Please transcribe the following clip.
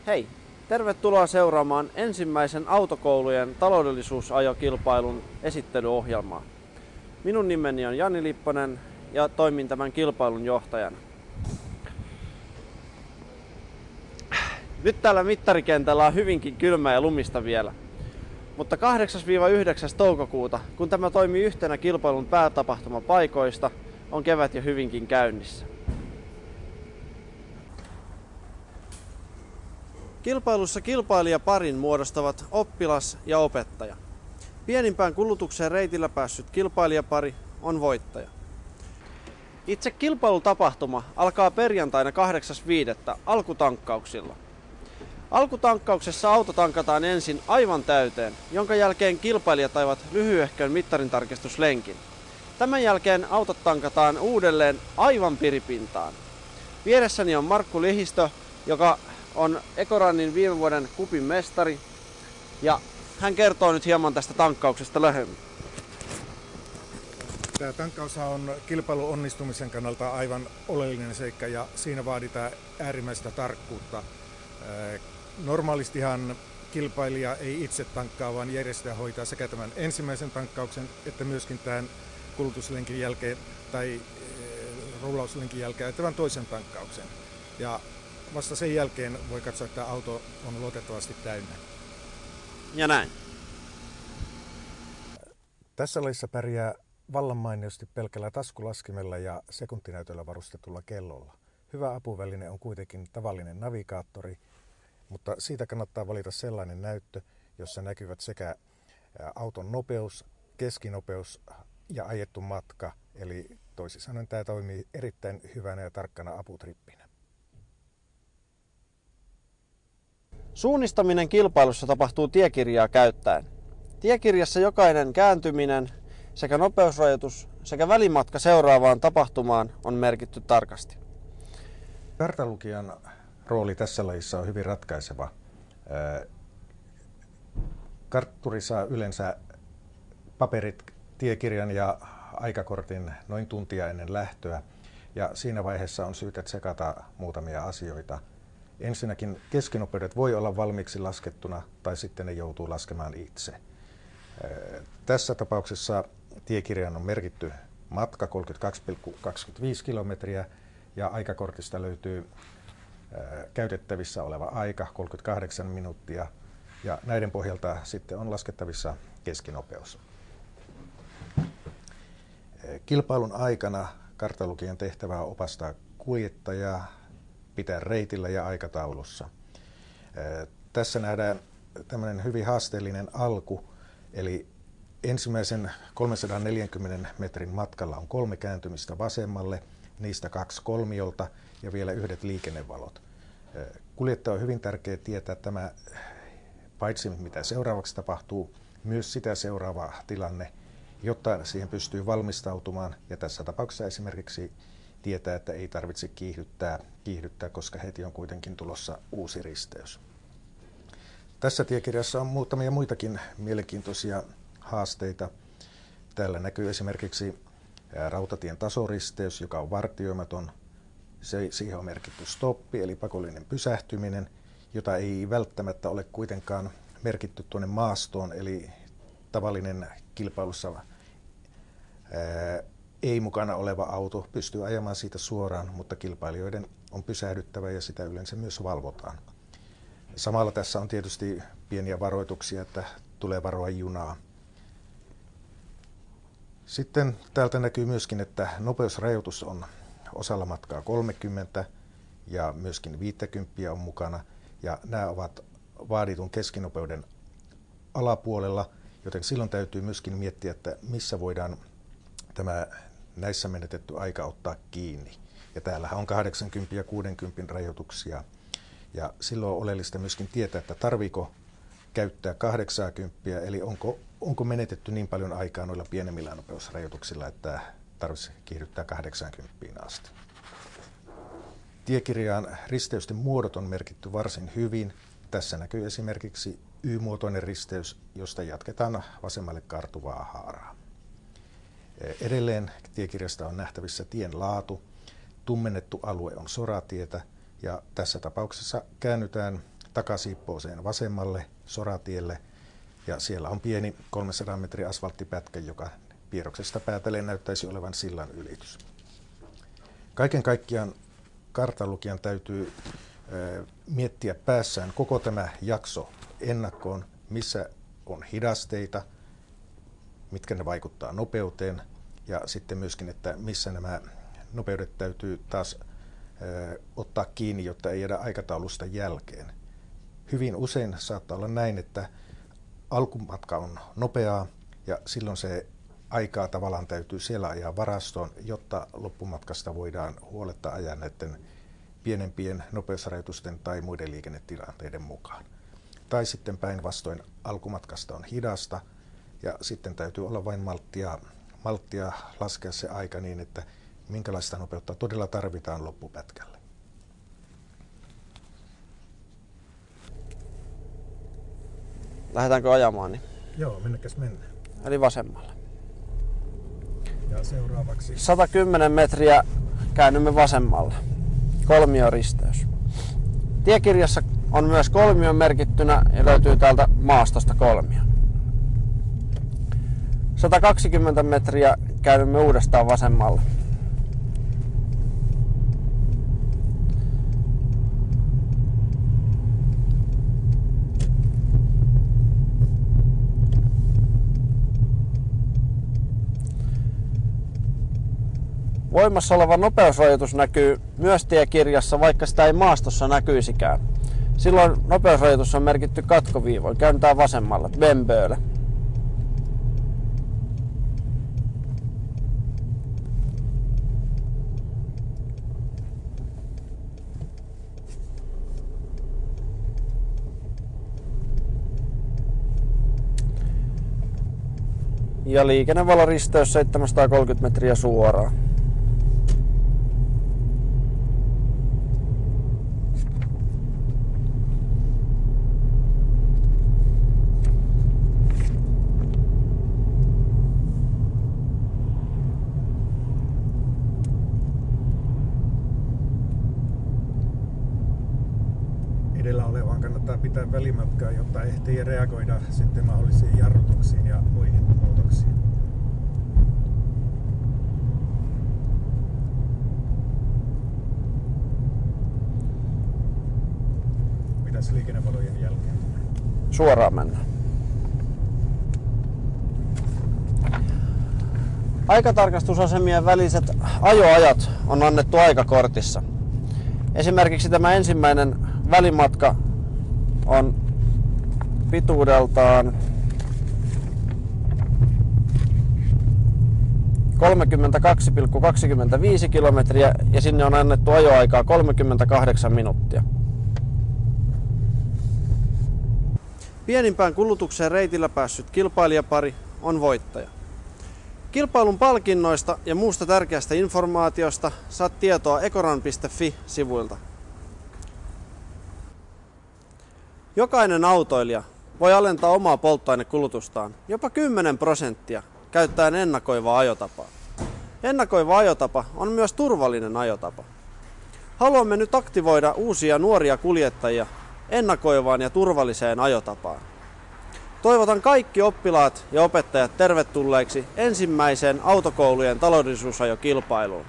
Hei, tervetuloa seuraamaan ensimmäisen autokoulujen taloudellisuusajokilpailun esittelyohjelmaa. Minun nimeni on Jani Lipponen ja toimin tämän kilpailun johtajana. Nyt täällä mittarikentällä on hyvinkin kylmä ja lumista vielä. Mutta 8-9. toukokuuta, kun tämä toimii yhtenä kilpailun päätapahtumapaikoista, on kevät jo hyvinkin käynnissä. Kilpailussa kilpailijaparin muodostavat oppilas ja opettaja. Pienimpään kulutukseen reitillä päässyt kilpailijapari on voittaja. Itse kilpailutapahtuma alkaa perjantaina 8.5. alkutankkauksilla. Alkutankkauksessa auto tankataan ensin aivan täyteen, jonka jälkeen kilpailijat ajavat lyhyehkön mittarintarkistuslenkin. Tämän jälkeen autot tankataan uudelleen aivan piripintaan. Vieressäni on Markku Lihistö, joka on Ecorunin viime vuoden kupin mestari, ja hän kertoo nyt hieman tästä tankkauksesta lähemmin. Tämä tankkaus on kilpailun onnistumisen kannalta aivan oleellinen seikka ja siinä vaaditaan äärimmäistä tarkkuutta. Normaalistihan kilpailija ei itse tankkaa, vaan järjestäjä hoitaa sekä tämän ensimmäisen tankkauksen että myöskin tämän kulutuslenkin jälkeen tai rullauslenkin jälkeen tämän toisen tankkauksen. Ja vasta sen jälkeen voi katsoa, että auto on luotettavasti täynnä. Ja näin. Tässä lajissa pärjää vallan mainiosti pelkällä taskulaskimella ja sekuntinäytöllä varustetulla kellolla. Hyvä apuväline on kuitenkin tavallinen navigaattori, mutta siitä kannattaa valita sellainen näyttö, jossa näkyvät sekä auton nopeus, keskinopeus ja ajettu matka. Eli toisin sanoen tämä toimii erittäin hyvänä ja tarkkana aputrippinä. Suunnistaminen kilpailussa tapahtuu tiekirjaa käyttäen. Tiekirjassa jokainen kääntyminen sekä nopeusrajoitus sekä välimatka seuraavaan tapahtumaan on merkitty tarkasti. Kartanlukijan rooli tässä lajissa on hyvin ratkaiseva. Kartturi saa yleensä paperit, tiekirjan ja aikakortin noin tuntia ennen lähtöä ja siinä vaiheessa on syytä tsekata muutamia asioita. Ensinnäkin keskinopeudet voi olla valmiiksi laskettuna tai sitten ne joutuu laskemaan itse. Tässä tapauksessa tiekirjaan on merkitty matka 32,25 kilometriä ja aikakortista löytyy käytettävissä oleva aika 38 minuuttia ja näiden pohjalta sitten on laskettavissa keskinopeus. Kilpailun aikana kartanlukijan tehtävä on opastaa kuljettajaa, pitää reitillä ja aikataulussa. Tässä nähdään tämmöinen hyvin haasteellinen alku, eli ensimmäisen 340 metrin matkalla on 3 kääntymistä vasemmalle, niistä 2 kolmiolta ja vielä 1 liikennevalot. Kuljettaja on hyvin tärkeää tietää tämä, paitsi mitä seuraavaksi tapahtuu, myös sitä seuraava tilanne, jotta siihen pystyy valmistautumaan ja tässä tapauksessa esimerkiksi tietää, että ei tarvitse kiihdyttää, koska heti on kuitenkin tulossa uusi risteys. Tässä tiekirjassa on muutamia muitakin mielenkiintoisia haasteita. Täällä näkyy esimerkiksi rautatien tasoristeys, joka on vartioimaton. Siihen on merkitty stoppi, eli pakollinen pysähtyminen, jota ei välttämättä ole kuitenkaan merkitty tuonne maastoon, eli tavallinen kilpailussa ei mukana oleva auto pystyy ajamaan siitä suoraan, mutta kilpailijoiden on pysähdyttävä ja sitä yleensä myös valvotaan. Samalla tässä on tietysti pieniä varoituksia, että tulee varoa junaa. Sitten täältä näkyy myöskin, että nopeusrajoitus on osalla matkaa 30 ja myöskin 50 on mukana. Ja nämä ovat vaaditun keskinopeuden alapuolella, joten silloin täytyy myöskin miettiä, että missä voidaan tämä näissä menetetty aika ottaa kiinni. Ja täällähän on 80 ja 60 rajoituksia. Ja silloin on oleellista myöskin tietää, että tarviiko käyttää 80, eli onko menetetty niin paljon aikaa noilla pienemmillä nopeusrajoituksilla, että tarvitsisi kiihdyttää 80 asti. Tiekirjaan risteysten muodot on merkitty varsin hyvin. Tässä näkyy esimerkiksi Y-muotoinen risteys, josta jatketaan vasemmalle kaartuvaa haaraa. Edelleen tiekirjasta on nähtävissä tien laatu. Tummennettu alue on soratietä ja tässä tapauksessa käännytään takasiippooseen vasemmalle Soratielle ja siellä on pieni 300 metrin asfalttipätkä, joka piirroksesta päätellen näyttäisi olevan sillan ylitys. Kaiken kaikkiaan kartanlukijan täytyy miettiä päässään koko tämä jakso ennakkoon, missä on hidasteita, mitkä ne vaikuttaa nopeuteen ja sitten myöskin, että missä nämä nopeudet täytyy taas ottaa kiinni, jotta ei jäädä aikataulusta jälkeen. Hyvin usein saattaa olla näin, että alkumatka on nopeaa ja silloin se aikaa tavallaan täytyy siellä ajaa varastoon, jotta loppumatkasta voidaan huoletta ajaa näiden pienempien nopeusrajoitusten tai muiden liikennetilanteiden mukaan. Tai sitten päinvastoin alkumatkasta on hidasta ja sitten täytyy olla vain malttia laskea se aika niin, että minkälaista nopeutta todella tarvitaan loppupätkälle. Lähdetäänkö ajamaan? Niin? Joo, minnekäs mennään. Eli vasemmalle. Ja seuraavaksi 110 metriä käännymme vasemmalle. Kolmioristeys. Tiekirjassa on myös kolmio merkittynä ja löytyy täältä maastosta kolmio. 120 metriä käännymme uudestaan vasemmalle. Voimassa oleva nopeusrajoitus näkyy myös tiekirjassa, vaikka sitä ei maastossa näkyisikään. Silloin nopeusrajoitus on merkitty katkoviivoin. Käännetään vasemmalle, Bemböölle. Ja liikennevaloristeys 730 metriä suoraan. edellä olevaan kannattaa pitää välimatkaa, jotta ehtii reagoida sitten mahdollisiin jarrutuksiin ja muihin muutoksiin. Mitäs liikennevalojen jälkeen? Suoraan mennään. Aikatarkastusasemien väliset ajoajat on annettu aikakortissa. Esimerkiksi tämä ensimmäinen välimatka on pituudeltaan 32,25 kilometriä ja sinne on annettu ajoaikaa 38 minuuttia. Pienimpään kulutukseen reitillä päässyt kilpailijapari on voittaja. Kilpailun palkinnoista ja muusta tärkeästä informaatiosta saat tietoa ekoran.fi-sivuilta. Jokainen autoilija voi alentaa omaa polttoainekulutustaan jopa 10% käyttäen ennakoivaa ajotapaa. Ennakoiva ajotapa on myös turvallinen ajotapa. Haluamme nyt aktivoida uusia nuoria kuljettajia ennakoivaan ja turvalliseen ajotapaan. Toivotan kaikki oppilaat ja opettajat tervetulleiksi ensimmäiseen autokoulujen taloudellisuusajokilpailuun.